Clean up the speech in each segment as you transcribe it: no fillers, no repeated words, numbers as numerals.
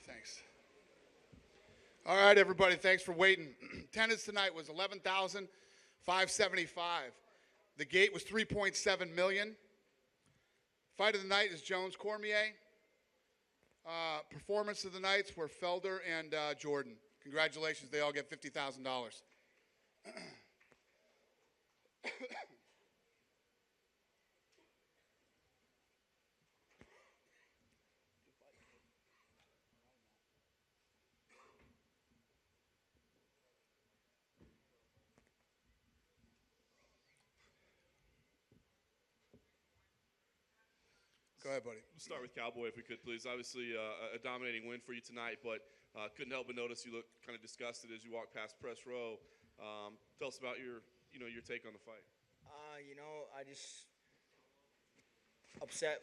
Thanks. All right, everybody. Thanks for waiting. Attendance tonight was 11,575. The gate was 3.7 million. Fight of the night is Jones Cormier. Performance of the nights were Felder and Jordan. Congratulations. They all get $50,000. Go ahead, buddy. We'll start with Cowboy if we could, please. Obviously, a dominating win for you tonight, but couldn't help but notice you looked kind of disgusted as you walked past press row. Tell us about your take on the fight. I just upset,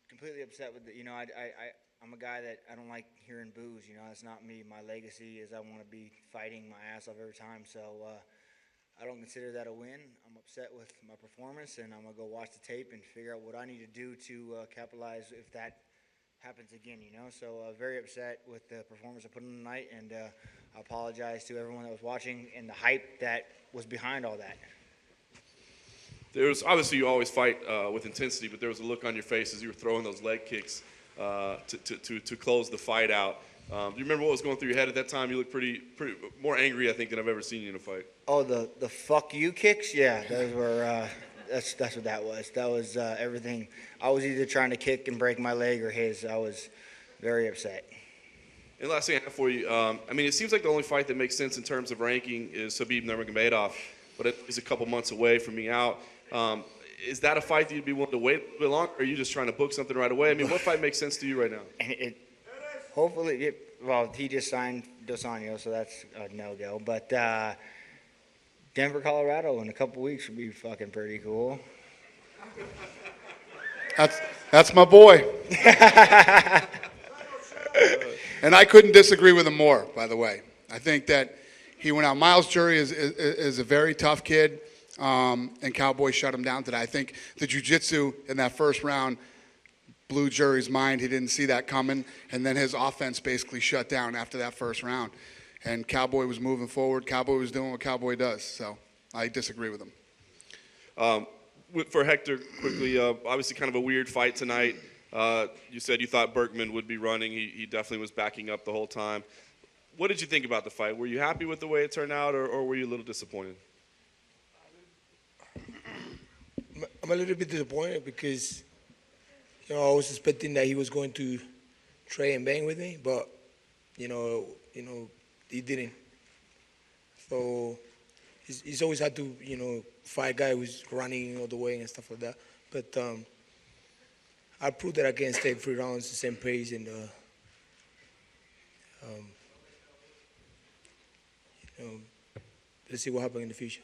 completely upset with I'm a guy that I don't like hearing boos. That's not me. My legacy is I want to be fighting my ass off every time. So I don't consider that a win. I'm upset with my performance, and I'm going to go watch the tape and figure out what I need to do to capitalize if that happens again, So very upset with the performance I put in tonight, and I apologize to everyone that was watching and the hype that was behind all that. There's obviously you always fight with intensity, but there was a look on your face as you were throwing those leg kicks to close the fight out. Do you remember what was going through your head at that time? You looked pretty more angry, I think, than I've ever seen you in a fight. Oh, the fuck you kicks? Yeah, those were that's what that was. That was everything. I was either trying to kick and break my leg or his. I was very upset. And last thing I have for you, it seems like the only fight that makes sense in terms of ranking is Khabib Nurmagomedov, but it is a couple months away from being out. Is that a fight that you'd be willing to wait a bit longer, or are you just trying to book something right away? What fight makes sense to you right now? Hopefully, he just signed Dos Anjos, so that's a no-go. But Denver, Colorado in a couple weeks would be fucking pretty cool. That's my boy. And I couldn't disagree with him more, by the way. I think that he went out. Miles Jury is a very tough kid, and Cowboy shut him down today. I think the jiu-jitsu in that first round blew Jury's mind. He didn't see that coming, and then his offense basically shut down after that first round. And Cowboy was moving forward. Cowboy was doing what Cowboy does, so I disagree with him. For Hector, quickly, obviously kind of a weird fight tonight. You said you thought Berkman would be running. He definitely was backing up the whole time. What did you think about the fight? Were you happy with the way it turned out, or were you a little disappointed? I'm a little bit disappointed because, I was expecting that he was going to try and bang with me, but, he didn't. So he's always had to, fight a guy who's running all the way and stuff like that. But I proved that I can stay 3 rounds the same pace, and you know, let's see what happens in the future.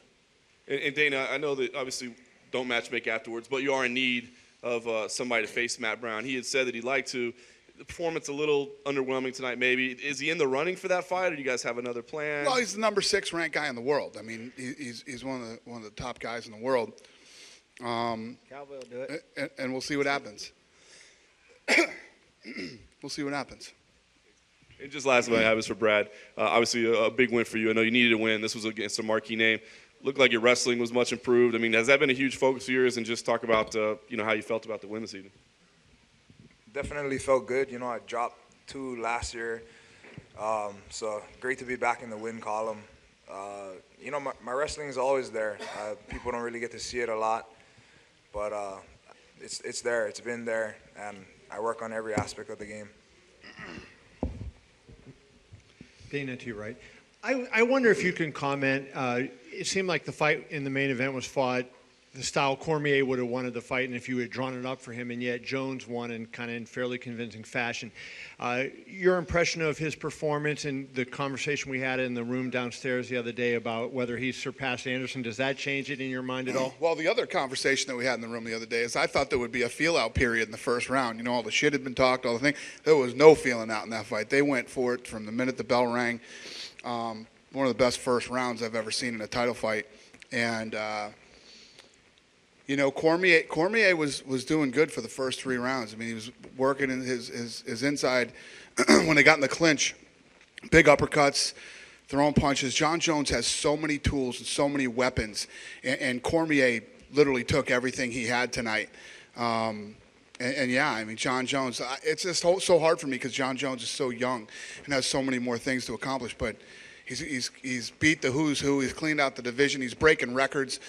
And Dana, I know that obviously don't matchmake afterwards, but you are in need of somebody to face Matt Brown. He had said that he'd like to. The performance a little underwhelming tonight, maybe. Is he in the running for that fight, or do you guys have another plan? Well, he's the number 6 ranked guy in the world. I mean, he's one of the top guys in the world. Cowboy will do it. And we'll see what happens. We'll see what happens. And just last one I have is for Brad. Obviously, a big win for you. I know you needed a win. This was against a marquee name. Looked like your wrestling was much improved. I mean, has that been a huge focus of yours? And just talk about how you felt about the win this evening. Definitely felt good. I dropped 2 last year, so great to be back in the win column. My wrestling is always there. People don't really get to see it a lot, but it's there. It's been there, and I work on every aspect of the game. Dana, to your right. I wonder if you can comment. It seemed like the fight in the main event was fought the style Cormier would have wanted the fight, and if you had drawn it up for him, and yet Jones won in kind of in fairly convincing fashion. Your impression of his performance and the conversation we had in the room downstairs the other day about whether he surpassed Anderson, does that change it in your mind at all? Well, the other conversation that we had in the room the other day is I thought there would be a feel-out period in the first round. All the shit had been talked, all the thing. There was no feeling out in that fight. They went for it from the minute the bell rang. One of the best first rounds I've ever seen in a title fight. And Cormier was doing good for the first 3 rounds. I mean, he was working in his inside when they got in the clinch. Big uppercuts, throwing punches. John Jones has so many tools and so many weapons, and Cormier literally took everything he had tonight. John Jones, it's just so hard for me because John Jones is so young and has so many more things to accomplish, but he's beat the who's who. He's cleaned out the division. He's breaking records.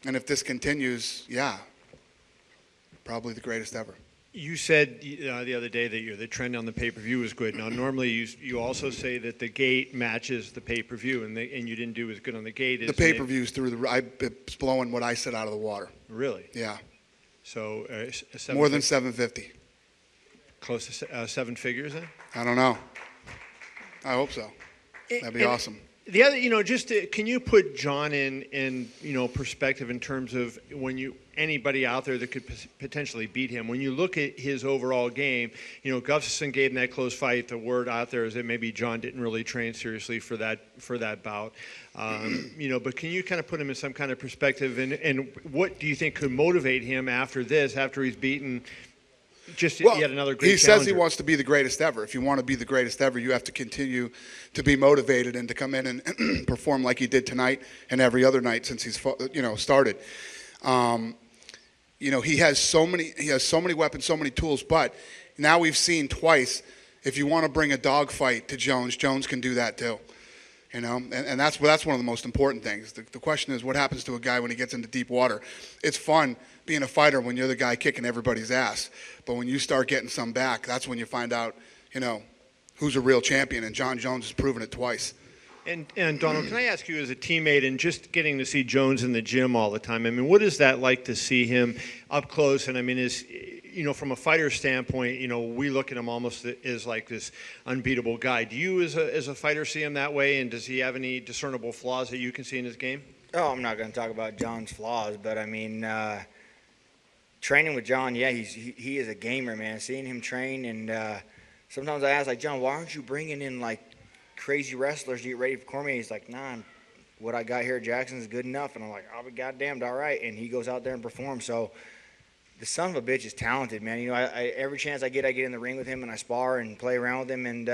And if this continues, probably the greatest ever. You said the other day that the trend on the pay-per-view was good. Now, normally you also say that the gate matches the pay-per-view, and you didn't do as good on the gate. The pay-per-view's it's blowing what I said out of the water. Really? Yeah. So more than 750. Close to 7 figures then? I don't know. I hope so. That'd be awesome. The other, can you put John in perspective in terms of anybody out there that could potentially beat him? When you look at his overall game, Gustafsson gave him that close fight. The word out there is that maybe John didn't really train seriously for that bout. But can you kind of put him in some kind of perspective? And what do you think could motivate him after he's beaten? Yet another great He says he wants to be the greatest ever. If you want to be the greatest ever, you have to continue to be motivated and to come in and perform like he did tonight and every other night since he's started. He has so many weapons, so many tools. But now we've seen twice. If you want to bring a dogfight to Jones, Jones can do that too. And that's one of the most important things. The question is, what happens to a guy when he gets into deep water? It's fun being a fighter when you're the guy kicking everybody's ass. But when you start getting some back, that's when you find out, who's a real champion. And John Jones has proven it twice. And Donald, can I ask you as a teammate and just getting to see Jones in the gym all the time, I mean, what is that like to see him up close? And I mean, from a fighter standpoint, we look at him almost as like this unbeatable guy. Do you as a fighter see him that way? And does he have any discernible flaws that you can see in his game? Oh, I'm not going to talk about John's flaws, but I mean, training with John, he is a gamer, man. Seeing him train, and sometimes I ask, John, why aren't you bringing in crazy wrestlers to get ready for Cormier? He's like, nah, what I got here at Jackson is good enough. And I'm like, I'll be goddamned, all right. And he goes out there and performs. So the son of a bitch is talented, man. Every chance I get in the ring with him and I spar and play around with him. And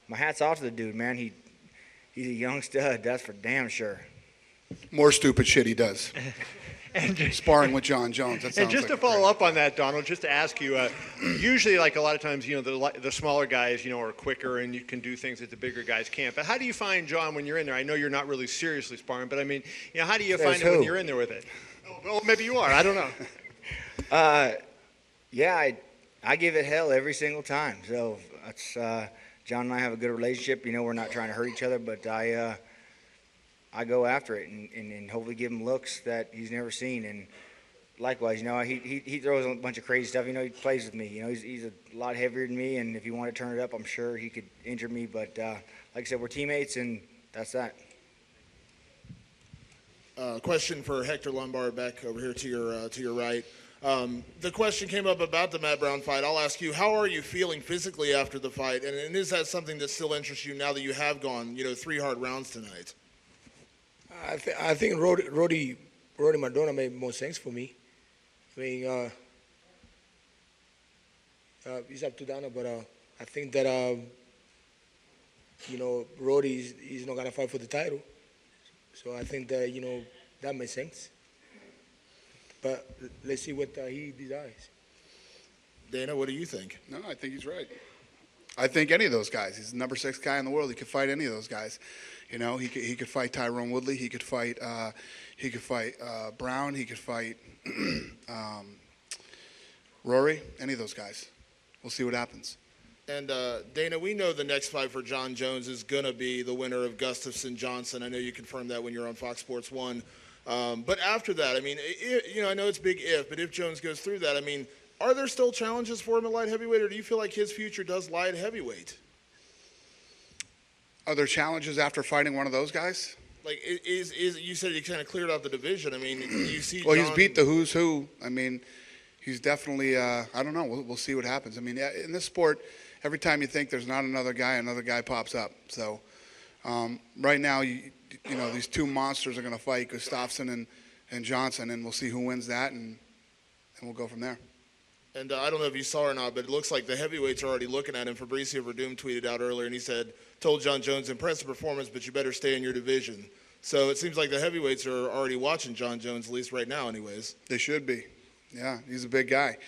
my hat's off to the dude, man. He's a young stud, that's for damn sure. More stupid shit he does. And sparring with John Jones. That sounds and just to follow up on that, Donald, just to ask you, usually a lot of times, the smaller guys, are quicker and you can do things that the bigger guys can't. But how do you find John when you're in there? I know you're not really seriously sparring, but I mean, how do you find him when you're in there with it? Well, maybe you are. I don't know. I give it hell every single time. So that's John and I have a good relationship. We're not trying to hurt each other, but I go after it and hopefully give him looks that he's never seen. And likewise, he throws a bunch of crazy stuff. He plays with me. He's a lot heavier than me, and if he wanted to turn it up, I'm sure he could injure me. But like I said, we're teammates, and that's that. Question for Hector Lombard back over here to your right. The question came up about the Matt Brown fight. I'll ask you, how are you feeling physically after the fight? And is that something that still interests you now that you have gone, 3 hard rounds tonight? I think Roddy Madonna made more sense for me. I mean, he's up to Dana, but I think that Roddy is not gonna fight for the title. So I think that that makes sense. But let's see what he desires. Dana, what do you think? No, I think he's right. I think any of those guys. He's the number 6 guy in the world. He could fight any of those guys. He could fight Tyrone Woodley. He could fight Brown. He could fight Rory. Any of those guys. We'll see what happens. And Dana, we know the next fight for John Jones is going to be the winner of Gustafsson Johnson. I know you confirmed that when you were on Fox Sports 1. But after that, I mean, I know it's big if, but if Jones goes through that, I mean, are there still challenges for him at light heavyweight, or do you feel like his future does lie at heavyweight? Are there challenges after fighting one of those guys? Like, is you said he kind of cleared out the division. I mean, you see. Well, he's beat the who's who. I mean, he's definitely. I don't know. We'll see what happens. I mean, in this sport, every time you think there's not another guy pops up. So right now, these 2 monsters are going to fight, Gustafsson and Johnson, and we'll see who wins that, and we'll go from there. And I don't know if you saw or not, but it looks like the heavyweights are already looking at him. Fabricio Verdum tweeted out earlier, and he told John Jones, impressive performance, but you better stay in your division. So it seems like the heavyweights are already watching John Jones, at least right now anyways. They should be. Yeah, he's a big guy.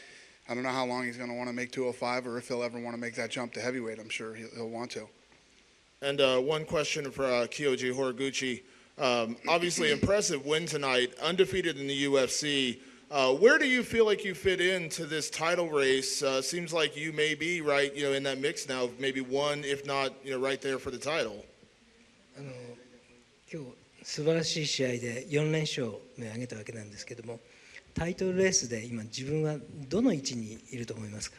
I don't know how long he's going to want to make 205 or if he'll ever want to make that jump to heavyweight. I'm sure he'll want to. And one question for Kyoji Horiguchi. Obviously, impressive win tonight, undefeated in the UFC. Where do you feel like you fit into this title race? Seems like you may be right, in that mix now, maybe one, if not, right there for the title. 今日素晴らしい試合で4連勝目を挙げたわけなんですけども、タイトルレースで今自分はどの位置にいると思いますか？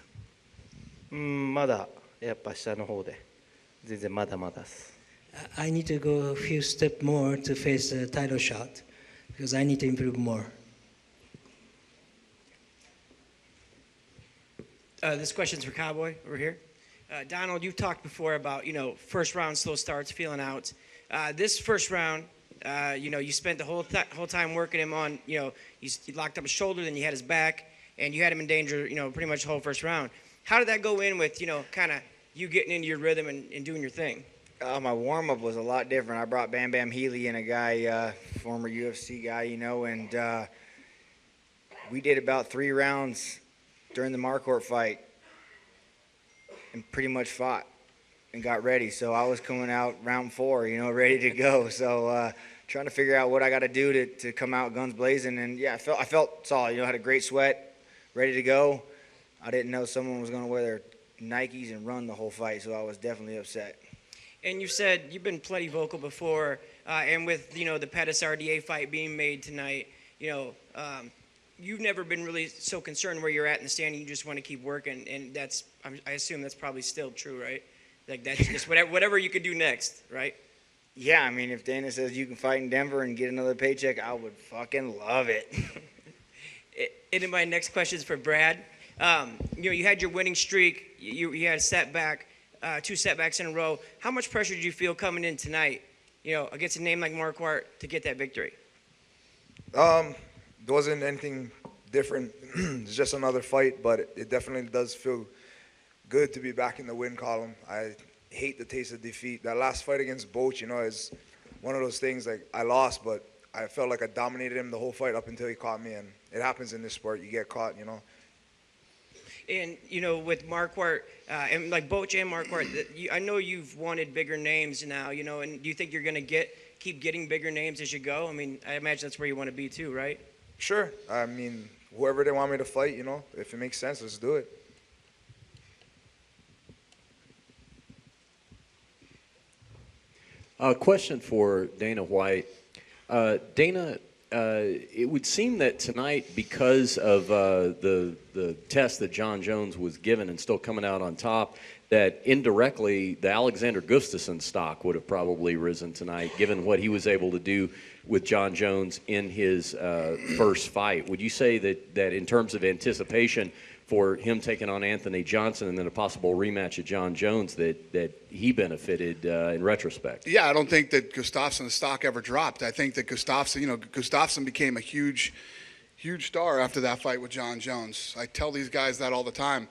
まだやっぱ下の方で全然まだまだです。I need to go a few steps more to face the title shot because I need to improve more. This question's for Cowboy over here. Donald, you've talked before about, first round slow starts, feeling out. This first round, you spent the whole time working him on, you locked up his shoulder, then you had his back, and you had him in danger, pretty much the whole first round. How did that go in with, kind of you getting into your rhythm and doing your thing? My warm-up was a lot different. I brought Bam Bam Healy in, a guy, former UFC guy, and we did about 3 rounds during the Marquardt fight and pretty much fought and got ready. So I was coming out round 4, ready to go. So trying to figure out what I got to do to come out guns blazing. And, yeah, I felt solid. Had a great sweat, ready to go. I didn't know someone was going to wear their Nikes and run the whole fight, so I was definitely upset. And you said you've been plenty vocal before, and with, the Pettis RDA fight being made tonight, you've never been really so concerned where you're at in the standing. You just want to keep working, and I assume that's probably still true, right? Like that's just whatever you could do next, right? Yeah, I mean, if Dana says you can fight in Denver and get another paycheck, I would fucking love it. And my next question is for Brad. You had your winning streak. You had a setback, 2 setbacks in a row. How much pressure did you feel coming in tonight, against a name like Marquardt to get that victory? There wasn't anything different. It's just another fight, but it definitely does feel good to be back in the win column. I hate the taste of defeat. That last fight against Boch, is one of those things, like, I lost, but I felt like I dominated him the whole fight up until he caught me, and it happens in this sport. You get caught, And, with Marquardt, and like Boch and Marquardt, I know you've wanted bigger names now, and do you think you're going to keep getting bigger names as you go? I mean, I imagine that's where you want to be too, right? Sure. I mean, whoever they want me to fight, if it makes sense, let's do it. Question for Dana White. Dana, it would seem that tonight, because of the test that John Jones was given and still coming out on top, that indirectly the Alexander Gustafsson stock would have probably risen tonight, given what he was able to do with John Jones in his first fight. Would you say that in terms of anticipation for him taking on Anthony Johnson and then a possible rematch of John Jones, that he benefited in retrospect? Yeah, I don't think that Gustafsson's stock ever dropped. I think that Gustafsson became a huge star after that fight with John Jones. I tell these guys that all the time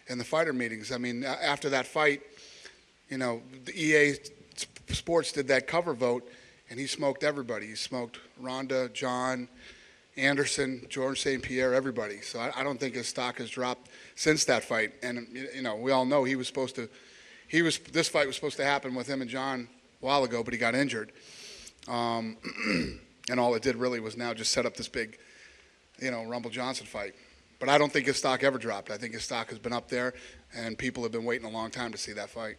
in the fighter meetings. I mean, after that fight, the EA Sports did that cover vote, and he smoked everybody. He smoked Ronda, John, Anderson, George St. Pierre, everybody. So I don't think his stock has dropped since that fight. And we all know this fight was supposed to happen with him and John a while ago, but he got injured. And all it did really was now just set up this big, Rumble Johnson fight. But I don't think his stock ever dropped. I think his stock has been up there, and people have been waiting a long time to see that fight.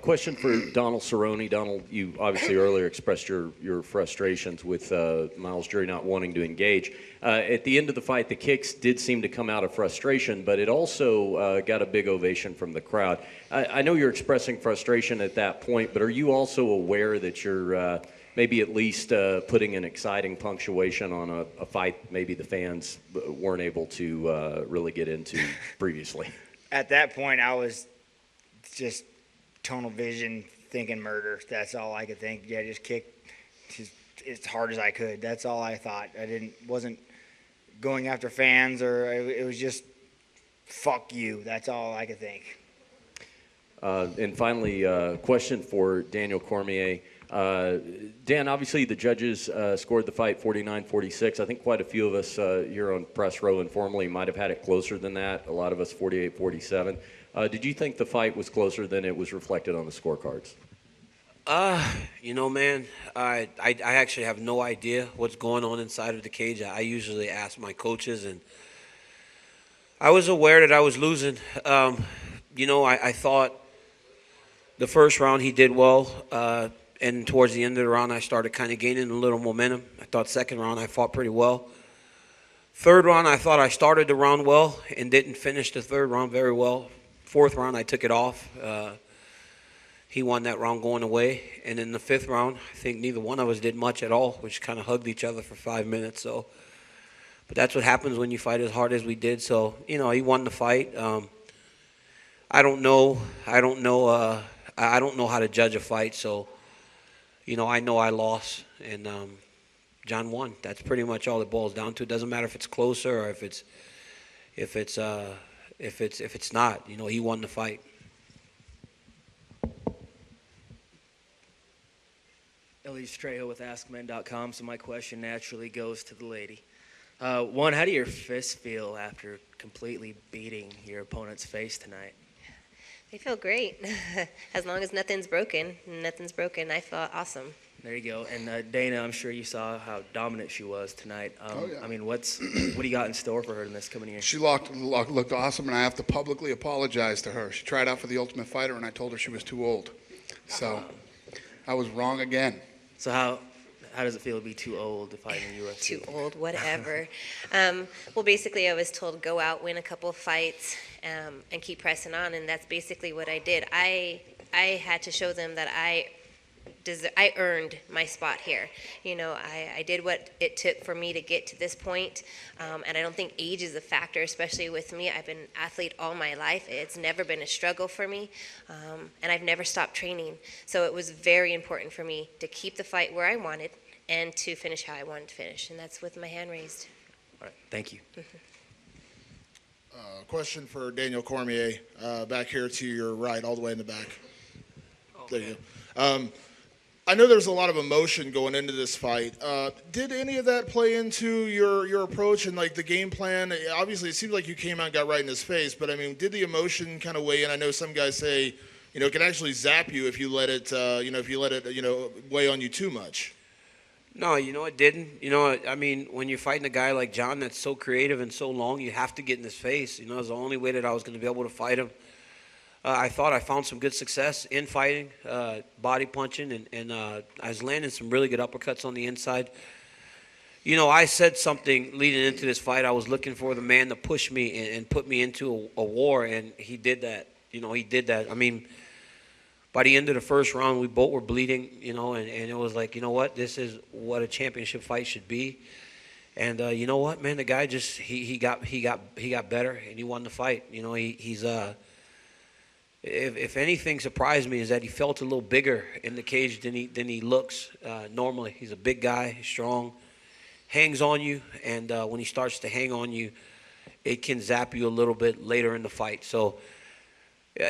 Question for Donald Cerrone. Donald, you obviously earlier expressed your frustrations with Miles Jury not wanting to engage. At the end of the fight, the kicks did seem to come out of frustration, but it also got a big ovation from the crowd. I know you're expressing frustration at that point, but are you also aware that you're maybe at least putting an exciting punctuation on a fight maybe the fans weren't able to really get into previously? At that point, I was just tunnel vision, thinking murder. That's all I could think. Yeah, just kick as hard as I could. That's all I thought. Wasn't going after fans, or it was just fuck you. That's all I could think. And finally, question for Daniel Cormier. Dan, obviously the judges scored the fight 49-46. I think quite a few of us here on Press Row informally might have had it closer than that. A lot of us 48-47. Did you think the fight was closer than it was reflected on the scorecards? Man, I actually have no idea what's going on inside of the cage. I usually ask my coaches, and I was aware that I was losing. I thought the first round he did well, and towards the end of the round I started kind of gaining a little momentum. I thought second round I fought pretty well. Third round I thought I started the round well and didn't finish the third round very well. Fourth round I took it off. He won that round going away. And in the fifth round, I think neither one of us did much at all. We just kind of hugged each other for 5 minutes. But that's what happens when you fight as hard as we did. So, he won the fight. I don't know how to judge a fight. So, I know I lost, and John won. That's pretty much all it boils down to. It doesn't matter if it's closer or if it's not. He won the fight. Elise Trejo with AskMen.com. So my question naturally goes to the lady. One, how do your fists feel after completely beating your opponent's face tonight? They feel great. As long as nothing's broken, I feel awesome. There you go. And Dana, I'm sure you saw how dominant she was tonight. Oh, yeah. I mean, what do you got in store for her in this coming year? She looked awesome, and I have to publicly apologize to her. She tried out for the Ultimate Fighter, and I told her she was too old. So I was wrong again. So how does it feel to be too old to fight in the UFC? Too old, whatever. Well, basically, I was told go out, win a couple of fights, and keep pressing on, and that's basically what I did. I had to show them that I earned my spot here. I did what it took for me to get to this point, and I don't think age is a factor, especially with me. I've been an athlete all my life. It's never been a struggle for me, and I've never stopped training. So it was very important for me to keep the fight where I wanted and to finish how I wanted to finish, and that's with my hand raised. All right, thank you. Question for Daniel Cormier, back here to your right, all the way in the back. There you go. I know there's a lot of emotion going into this fight. Did any of that play into your approach and the game plan? Obviously, it seems like you came out and got right in his face, but I mean, did the emotion kind of weigh in? I know some guys say, it can actually zap you if you let it, weigh on you too much. No, it didn't. I mean, when you're fighting a guy like John that's so creative and so long, you have to get in his face. It's the only way that I was going to be able to fight him. I thought I found some good success in fighting, body punching, and I was landing some really good uppercuts on the inside. You know, I said something leading into this fight. I was looking for the man to push me and put me into a war, and he did that. You know, he did that. I mean, by the end of the first round, we both were bleeding, you know, and it was like, you know what, this is what a championship fight should be. And you know what, man, the guy just he got better, and he won the fight. You know, he's if anything surprised me is that he felt a little bigger in the cage than he looks normally. He's a big guy, he's strong, hangs on you, and when he starts to hang on you, it can zap you a little bit later in the fight. So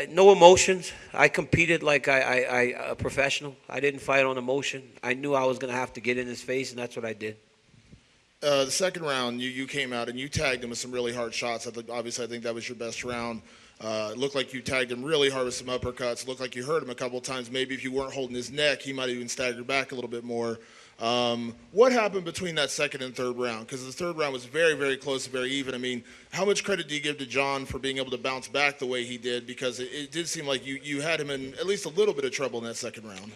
no emotions. I competed like I a professional. I didn't fight on emotion. I knew I was going to have to get in his face, and that's what I did. The second round, you came out and you tagged him with some really hard shots. Obviously, I think that was your best round. It looked like you tagged him really hard with some uppercuts. It looked like you hurt him a couple of times. Maybe if you weren't holding his neck, he might have even staggered back a little bit more. What happened between that second and third round? Because the third round was very, very close and very even. I mean, how much credit do you give to John for being able to bounce back the way he did? Because it did seem like you had him in at least a little bit of trouble in that second round.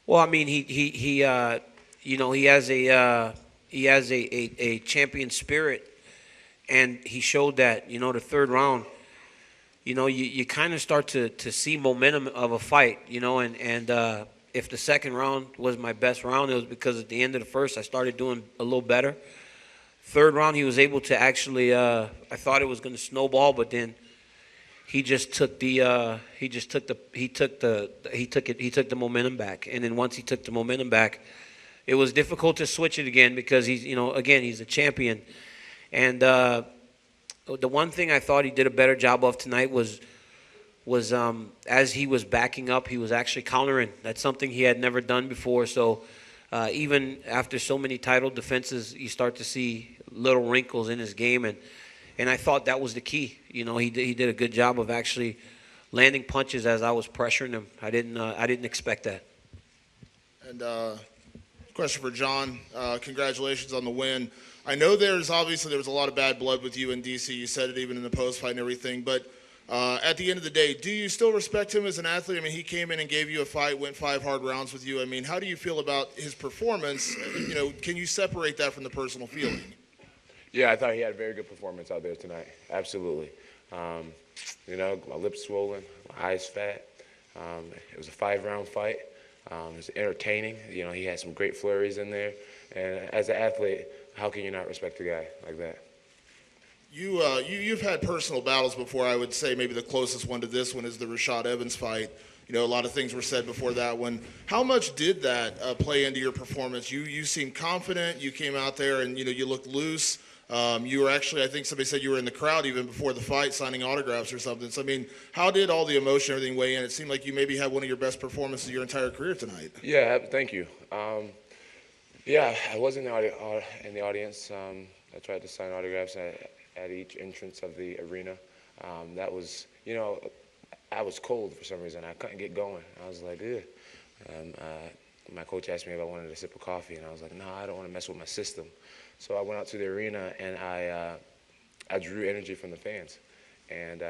Well, I mean, he you know, he has a champion spirit, and he showed that. You know, the third round, you know, you kind of start to see momentum of a fight, you know, and if the second round was my best round, it was because at the end of the first, I started doing a little better. Third round, he was able to actually, I thought it was going to snowball, but then he just took the momentum back. And then once he took the momentum back, it was difficult to switch it again because he's, you know, again, he's a champion. And the one thing I thought he did a better job of tonight was as he was backing up, he was actually countering. That's something he had never done before. So even after so many title defenses, you start to see little wrinkles in his game, and I thought that was the key. You know, he did a good job of actually landing punches as I was pressuring him. I didn't expect that. And question for John. Congratulations on the win. I know there was a lot of bad blood with you in DC. You said it even in the post fight and everything, but at the end of the day, do you still respect him as an athlete? I mean, he came in and gave you a fight, went 5 hard rounds with you. I mean, how do you feel about his performance? You know, can you separate that from the personal feeling? Yeah, I thought he had a very good performance out there tonight. Absolutely. You know, my lips swollen, my eyes fat. It was a 5-round fight. It was entertaining. You know, he had some great flurries in there. And as an athlete, how can you not respect a guy like that? You've had personal battles before. I would say maybe the closest one to this one is the Rashad Evans fight. You know, a lot of things were said before that one. How much did that play into your performance? You seemed confident. You came out there and, you know, you looked loose. You were actually, I think somebody said you were in the crowd even before the fight signing autographs or something. So, I mean, how did all the emotion, everything weigh in? It seemed like you maybe had one of your best performances of your entire career tonight. Yeah, thank you. Yeah, I was in the audience. I tried to sign autographs at each entrance of the arena. That was, you know, I was cold for some reason. I couldn't get going. I was like, ugh. My coach asked me if I wanted a sip of coffee, and I was like, no, I don't want to mess with my system. So I went out to the arena, and I drew energy from the fans. And,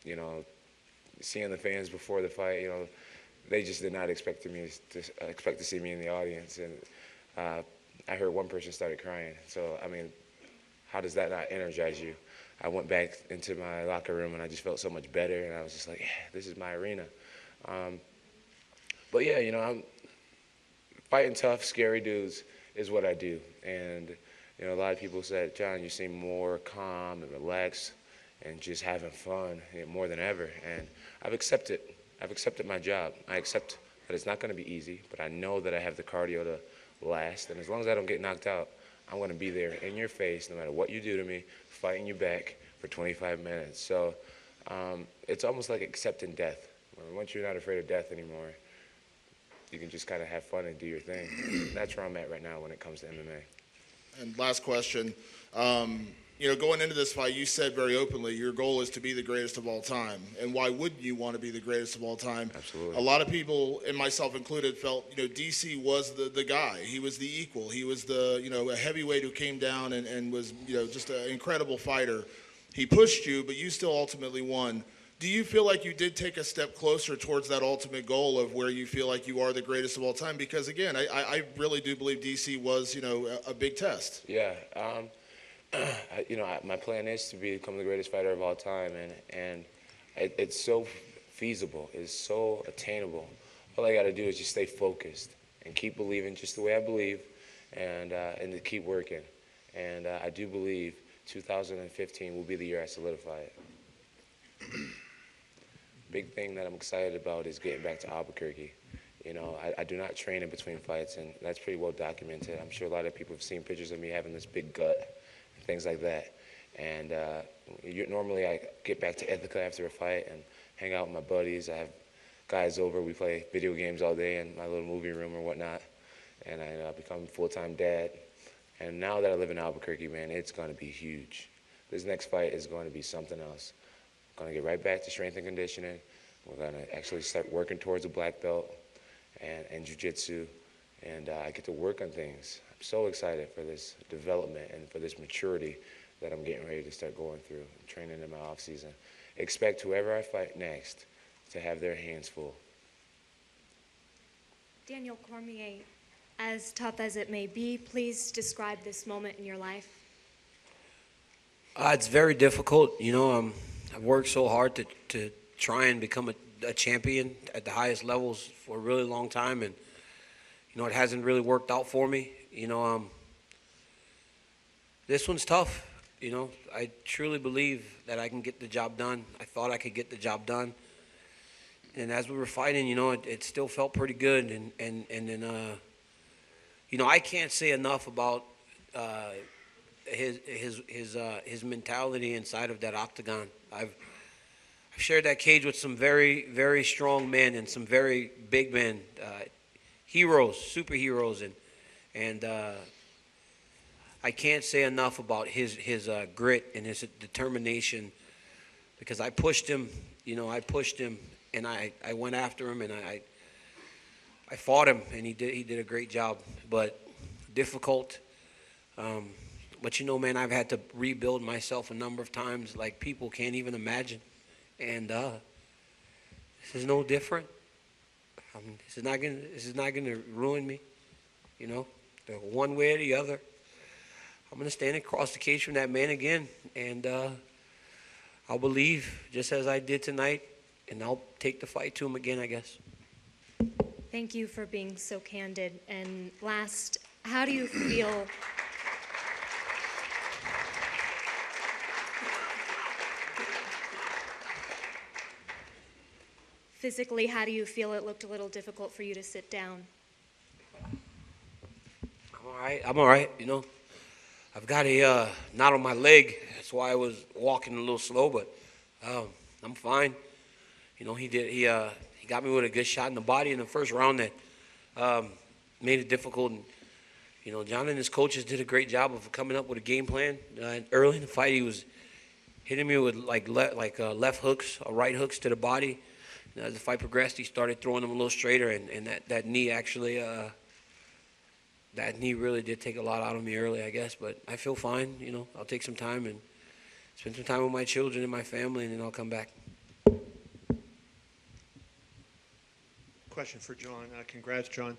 you know, seeing the fans before the fight, you know, they just did not expect to see me in the audience. And I heard one person started crying. So, I mean, how does that not energize you? I went back into my locker room, and I just felt so much better, and I was just like, yeah, this is my arena. But, yeah, you know, I'm fighting tough, scary dudes is what I do. And, you know, a lot of people said, John, you seem more calm and relaxed and just having fun more than ever. And I've accepted my job. I accept that it's not going to be easy, but I know that I have the cardio to last. And as long as I don't get knocked out, I'm going to be there in your face no matter what you do to me, fighting you back for 25 minutes. So it's almost like accepting death. Once you're not afraid of death anymore, you can just kind of have fun and do your thing. That's where I'm at right now when it comes to MMA. And last question. You know, going into this fight, you said very openly your goal is to be the greatest of all time. And why wouldn't you want to be the greatest of all time? Absolutely. A lot of people, and myself included, felt, you know, DC was the guy. He was the equal. He was the, you know, a heavyweight who came down and was, you know, just an incredible fighter. He pushed you, but you still ultimately won. Do you feel like you did take a step closer towards that ultimate goal of where you feel like you are the greatest of all time? Because again, I really do believe DC was, a big test. Yeah. My plan is to become the greatest fighter of all time, and it's so feasible. It's so attainable. All I got to do is just stay focused and keep believing just the way I believe, and to keep working. And I do believe 2015 will be the year I solidify it. Big thing that I'm excited about is getting back to Albuquerque. I do not train in between fights, and that's pretty well documented. I'm sure a lot of people have seen pictures of me having this big gut, things like that. And normally I get back to Ithaca after a fight and hang out with my buddies. I have guys over. We play video games all day in my little movie room or whatnot. And I become a full-time dad. And now that I live in Albuquerque, man, it's going to be huge. This next fight is going to be something else. I'm going to get right back to strength and conditioning. We're going to actually start working towards a black belt and jiu-jitsu. And I get to work on things. I'm so excited for this development and for this maturity that I'm getting ready to start going through, training in my off-season. Expect whoever I fight next to have their hands full. Daniel Cormier, as tough as it may be, please describe this moment in your life. It's very difficult. I've worked so hard to try and become a champion at the highest levels for a really long time, and it hasn't really worked out for me. This one's tough. I truly believe that I can get the job done. I thought I could get the job done, and as we were fighting, it still felt pretty good. And then I can't say enough about his mentality inside of that octagon. I've shared that cage with some very, very strong men and some very big men, heroes, superheroes, and I can't say enough about his grit and his determination, because I pushed him, and I went after him, and I fought him, and he did a great job, but difficult. But man, I've had to rebuild myself a number of times like people can't even imagine. And this is no different. This is not gonna ruin me, one way or the other. I'm gonna stand across the cage from that man again, and I'll believe just as I did tonight, and I'll take the fight to him again, I guess. Thank you for being so candid. And last, how do you feel? Physically, how do you feel? It looked a little difficult for you to sit down. I'm all right. I've got a knot on my leg. That's why I was walking a little slow, but I'm fine. He got me with a good shot in the body in the first round that made it difficult. And John and his coaches did a great job of coming up with a game plan. Early in the fight, he was hitting me with left hooks or right hooks to the body. And as the fight progressed, he started throwing them a little straighter, and that knee actually. That knee really did take a lot out of me early, I guess, but I feel fine. I'll take some time and spend some time with my children and my family, and then I'll come back. Question for John. Congrats, John.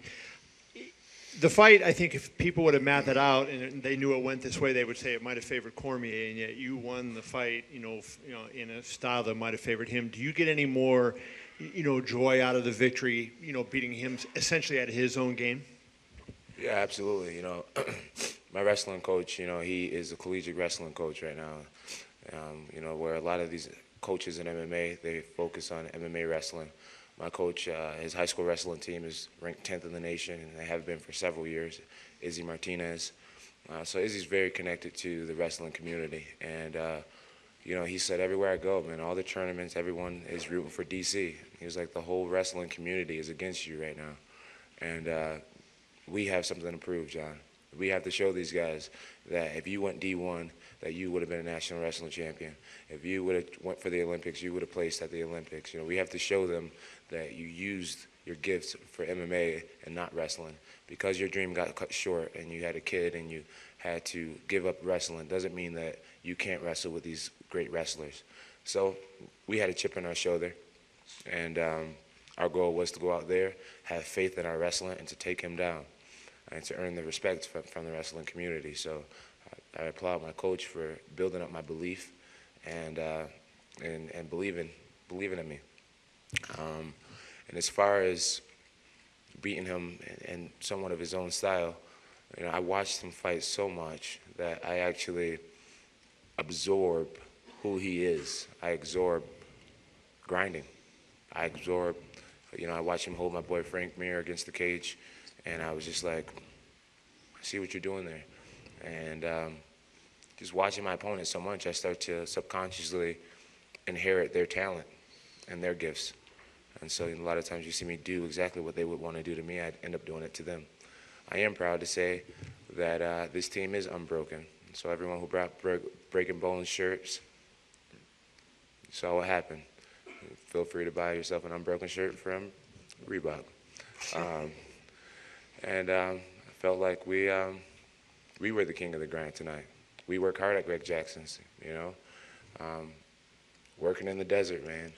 The fight, I think if people would have mapped it out and they knew it went this way, they would say it might have favored Cormier, and yet you won the fight, in a style that might have favored him. Do you get any more, joy out of the victory, beating him essentially at his own game? Yeah, absolutely. My wrestling coach, he is a collegiate wrestling coach right now. Where a lot of these coaches in MMA, they focus on MMA wrestling. My coach, his high school wrestling team is ranked 10th in the nation, and they have been for several years, Izzy Martinez. So Izzy's very connected to the wrestling community. And, he said, everywhere I go, man, all the tournaments, everyone is rooting for DC. He was like, the whole wrestling community is against you right now. And we have something to prove, John. We have to show these guys that if you went D1, that you would have been a national wrestling champion. If you would have went for the Olympics, you would have placed at the Olympics. We have to show them that you used your gifts for MMA and not wrestling. Because your dream got cut short and you had a kid and you had to give up wrestling doesn't mean that you can't wrestle with these great wrestlers. So we had a chip on our shoulder, and our goal was to go out there, have faith in our wrestling, and to take him down, and to earn the respect from the wrestling community. So I applaud my coach for building up my belief and believing in me. And as far as beating him in somewhat of his own style, I watched him fight so much that I actually absorb who he is. I absorb grinding. I absorb, I watched him hold my boy Frank Mir against the cage, and I was just like, I see what you're doing there. And just watching my opponent so much, I start to subconsciously inherit their talent and their gifts. And so a lot of times you see me do exactly what they would want to do to me, I'd end up doing it to them. I am proud to say that this team is unbroken. So everyone who brought Breaking Bones shirts, you saw what happened. Feel free to buy yourself an unbroken shirt from Reebok. I felt like we were the king of the grind tonight. We work hard at Greg Jackson's, working in the desert, man.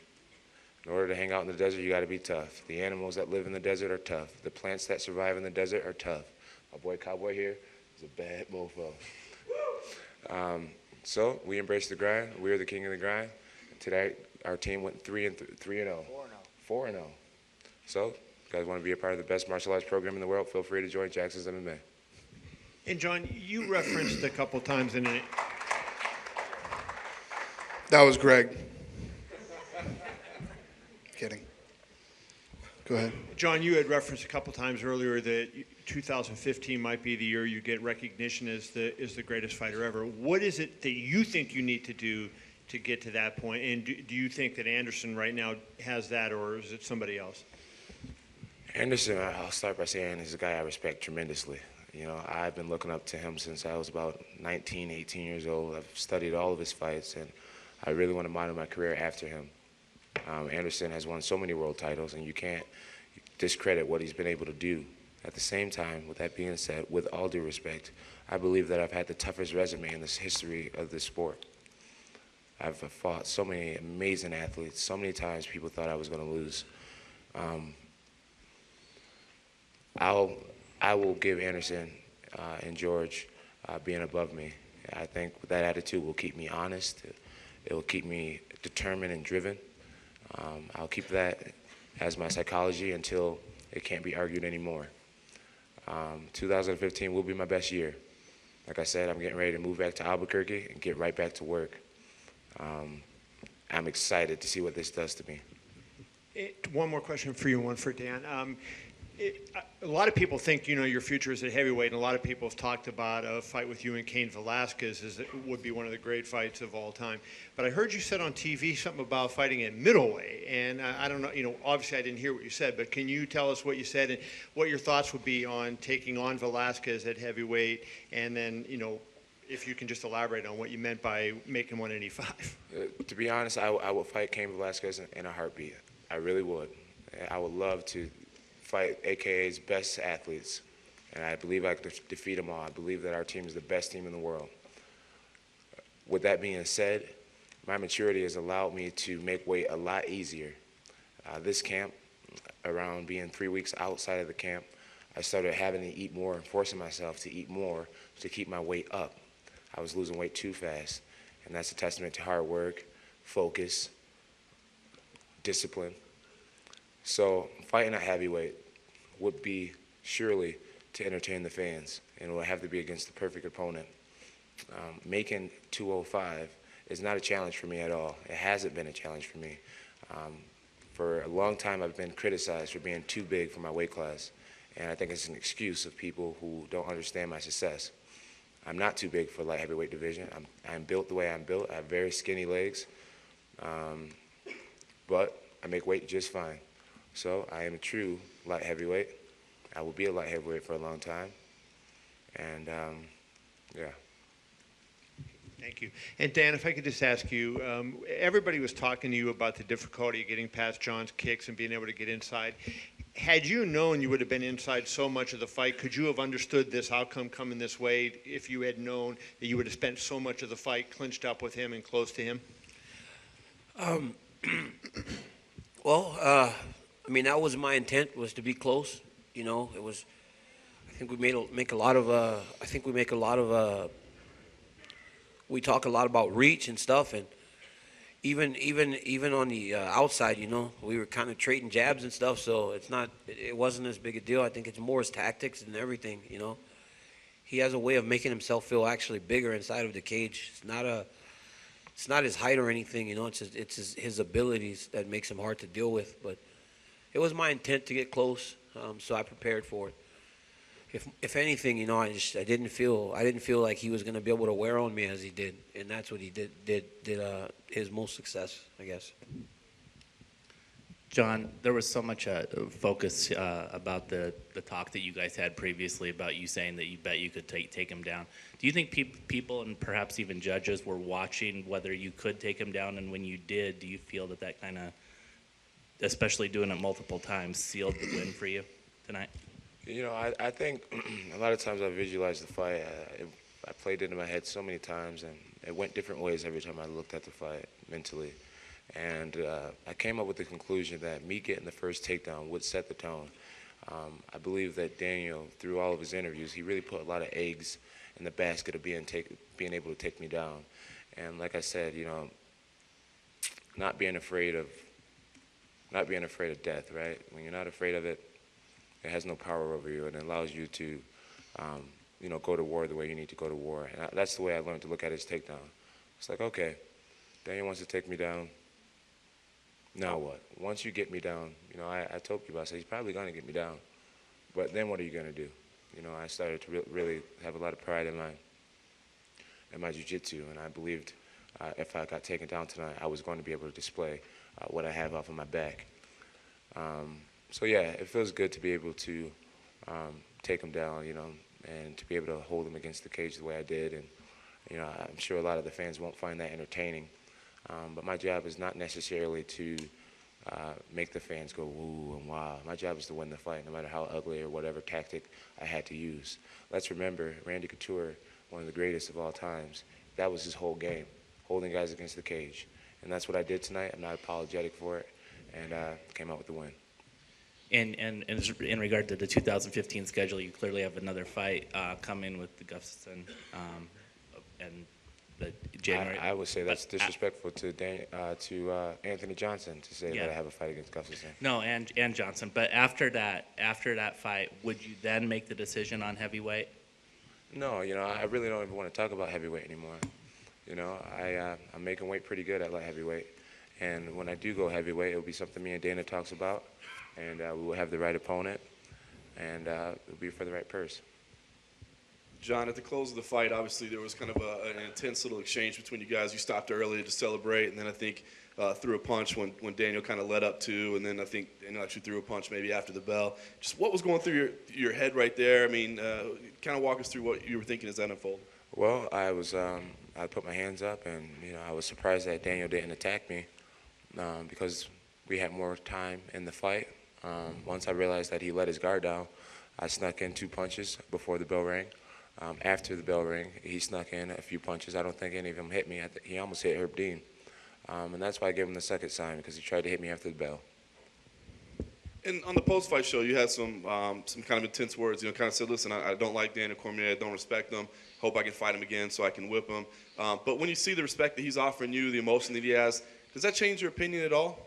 In order to hang out in the desert, you got to be tough. The animals that live in the desert are tough. The plants that survive in the desert are tough. My boy Cowboy here is a bad mofo. So we embrace the grind. We are the king of the grind. Today, our team went 3-0. 4-0. So, if you guys want to be a part of the best martial arts program in the world, feel free to join Jackson's MMA. And John, you referenced a couple times in it. That was Greg. Kidding. Go ahead. John, you had referenced a couple times earlier that 2015 might be the year you get recognition as the greatest fighter ever. What is it that you think you need to do to get to that point? And do you think that Anderson right now has that, or is it somebody else? Anderson, I'll start by saying he's a guy I respect tremendously. I've been looking up to him since I was about 19, 18 years old. I've studied all of his fights, and I really want to model my career after him. Anderson has won so many world titles, and you can't discredit what he's been able to do. At the same time, with that being said, with all due respect, I believe that I've had the toughest resume in this history of this sport. I've fought so many amazing athletes. So many times people thought I was going to lose. I will give Anderson and George being above me. I think that attitude will keep me honest. It will keep me determined and driven. I'll keep that as my psychology until it can't be argued anymore. 2015 will be my best year. Like I said, I'm getting ready to move back to Albuquerque and get right back to work. I'm excited to see what this does to me. One more question for you and one for Dan. A lot of people think, your future is at heavyweight, and a lot of people have talked about a fight with you and Cain Velasquez as it would be one of the great fights of all time. But I heard you said on TV something about fighting at middleweight, and I don't know, obviously I didn't hear what you said, but can you tell us what you said and what your thoughts would be on taking on Velasquez at heavyweight, and then, if you can just elaborate on what you meant by making 185. To be honest, I would fight Cain Velasquez in a heartbeat. I really would. I would love to fight AKA's best athletes, and I believe I could defeat them all. I believe that our team is the best team in the world. With that being said, my maturity has allowed me to make weight a lot easier. This camp, around being 3 weeks outside of the camp, I started having to eat more and forcing myself to eat more to keep my weight up. I was losing weight too fast, and that's a testament to hard work, focus, discipline. So fighting at heavyweight would be surely to entertain the fans, and it would have to be against the perfect opponent. Making 205 is not a challenge for me at all. It hasn't been a challenge for me. For a long time, I've been criticized for being too big for my weight class, and I think it's an excuse of people who don't understand my success. I'm not too big for light heavyweight division. I'm built the way I'm built. I have very skinny legs, but I make weight just fine. So I am a true light heavyweight. I will be a light heavyweight for a long time, and yeah. Thank you. And Dan, if I could just ask you, everybody was talking to you about the difficulty of getting past John's kicks and being able to get inside. Had you known you would have been inside so much of the fight, could you have understood this outcome coming this way if you had known that you would have spent so much of the fight clinched up with him and close to him? Um, well, I mean, that was my intent, was to be close. You know, it was. I think we make a lot of. I think we make a lot of. We talk a lot about reach and stuff, and even on the outside, you know, we were kind of trading jabs and stuff. So it wasn't as big a deal. I think it's more his tactics and everything. You know, he has a way of making himself feel actually bigger inside of the cage. It's not his height or anything. You know, his abilities that makes him hard to deal with. But it was my intent to get close, so I prepared for it. If anything, you know, I didn't feel like he was going to be able to wear on me as he did, and that's what he did his most success, I guess. John, there was so much focus about the talk that you guys had previously about you saying that you bet you could take him down. Do you think people and perhaps even judges were watching whether you could take him down, and when you did, do you feel that kind of, especially doing it multiple times, sealed the win for you tonight? You know, I think a lot of times I visualize the fight. I played it in my head so many times, and it went different ways every time I looked at the fight mentally. And I came up with the conclusion that me getting the first takedown would set the tone. I believe that Daniel, through all of his interviews, he really put a lot of eggs in the basket of being able to take me down. And like I said, you know, not being afraid of death, right? When you're not afraid of it, it has no power over you, and it allows you to, you know, go to war the way you need to go to war. And that's the way I learned to look at his takedown. It's like, okay, Daniel wants to take me down. Now what? Once you get me down, you know, I told people, I said, he's probably going to get me down. But then what are you going to do? You know, I started to really have a lot of pride in my jiu-jitsu, and I believed if I got taken down tonight, I was going to be able to display what I have off of my back. So yeah, it feels good to be able to take him down, you know, and to be able to hold him against the cage the way I did. And you know, I'm sure a lot of the fans won't find that entertaining, but my job is not necessarily to make the fans go woo and wow. My job is to win the fight, no matter how ugly or whatever tactic I had to use. Let's remember, Randy Couture, one of the greatest of all times, that was his whole game, holding guys against the cage. And that's what I did tonight. I'm not apologetic for it, and came out with the win. And in regard to the 2015 schedule, you clearly have another fight coming with the Gustafsson and the January. I would say that's disrespectful to Anthony Johnson to say that I have a fight against Gustafsson. No, and Johnson. But after that fight, would you then make the decision on heavyweight? No, you know, I really don't even want to talk about heavyweight anymore. You know, I'm making weight pretty good at light heavyweight, and when I do go heavyweight, it'll be something me and Dana talks about. And we will have the right opponent, and it'll be for the right purse. John, at the close of the fight, obviously there was kind of an intense little exchange between you guys. You stopped early to celebrate, and then I think threw a punch when Daniel kind of led up to, and then I think Daniel actually threw a punch maybe after the bell. Just what was going through your head right there? I mean, kind of walk us through what you were thinking as that unfolded. Well, I put my hands up, and you know, I was surprised that Daniel didn't attack me because we had more time in the fight. Once I realized that he let his guard down, I snuck in 2 punches before the bell rang. After the bell rang, he snuck in a few punches. I don't think any of them hit me. He almost hit Herb Dean. And that's why I gave him the second sign, because he tried to hit me after the bell. And on the post-fight show, you had some kind of intense words. You know, kind of said, listen, I don't like Daniel Cormier. I don't respect him. Hope I can fight him again so I can whip him. But when you see the respect that he's offering you, the emotion that he has, does that change your opinion at all?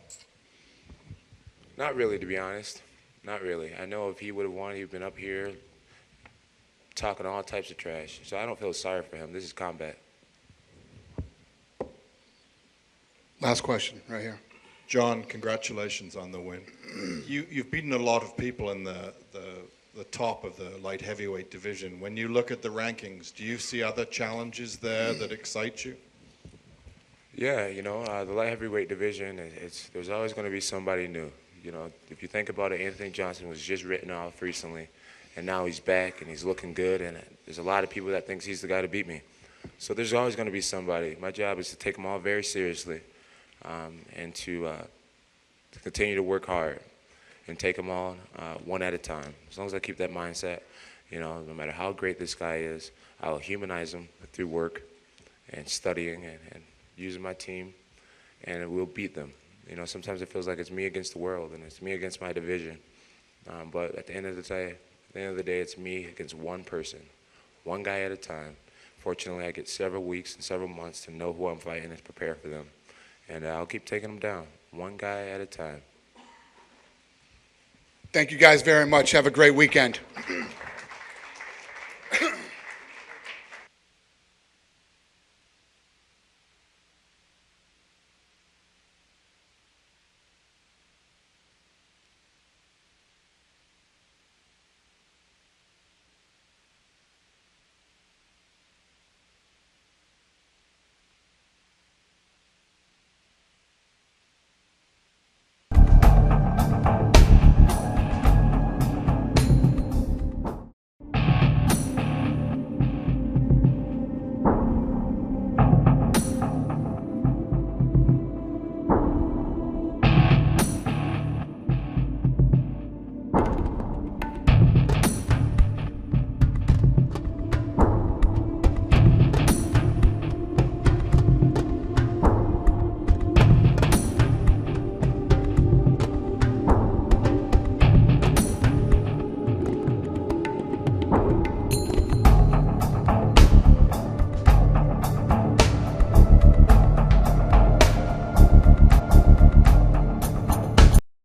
Not really, to be honest. Not really. I know if he would have won, he'd been up here talking all types of trash. So I don't feel sorry for him. This is combat. Last question, right here. John, congratulations on the win. You've beaten a lot of people in the top of the light heavyweight division. When you look at the rankings, do you see other challenges there that excite you? Yeah, you know, the light heavyweight division, there's always going to be somebody new. You know, if you think about it, Anthony Johnson was just written off recently, and now he's back and he's looking good, and there's a lot of people that thinks he's the guy to beat me. So there's always going to be somebody. My job is to take them all very seriously, and to continue to work hard and take them all one at a time. As long as I keep that mindset, you know, no matter how great this guy is, I'll humanize him through work and studying and using my team and we'll beat them. You know, sometimes it feels like it's me against the world, and it's me against my division. But at the end of the day, it's me against one person, one guy at a time. Fortunately, I get several weeks and several months to know who I'm fighting and prepare for them. And I'll keep taking them down, one guy at a time. Thank you guys very much. Have a great weekend.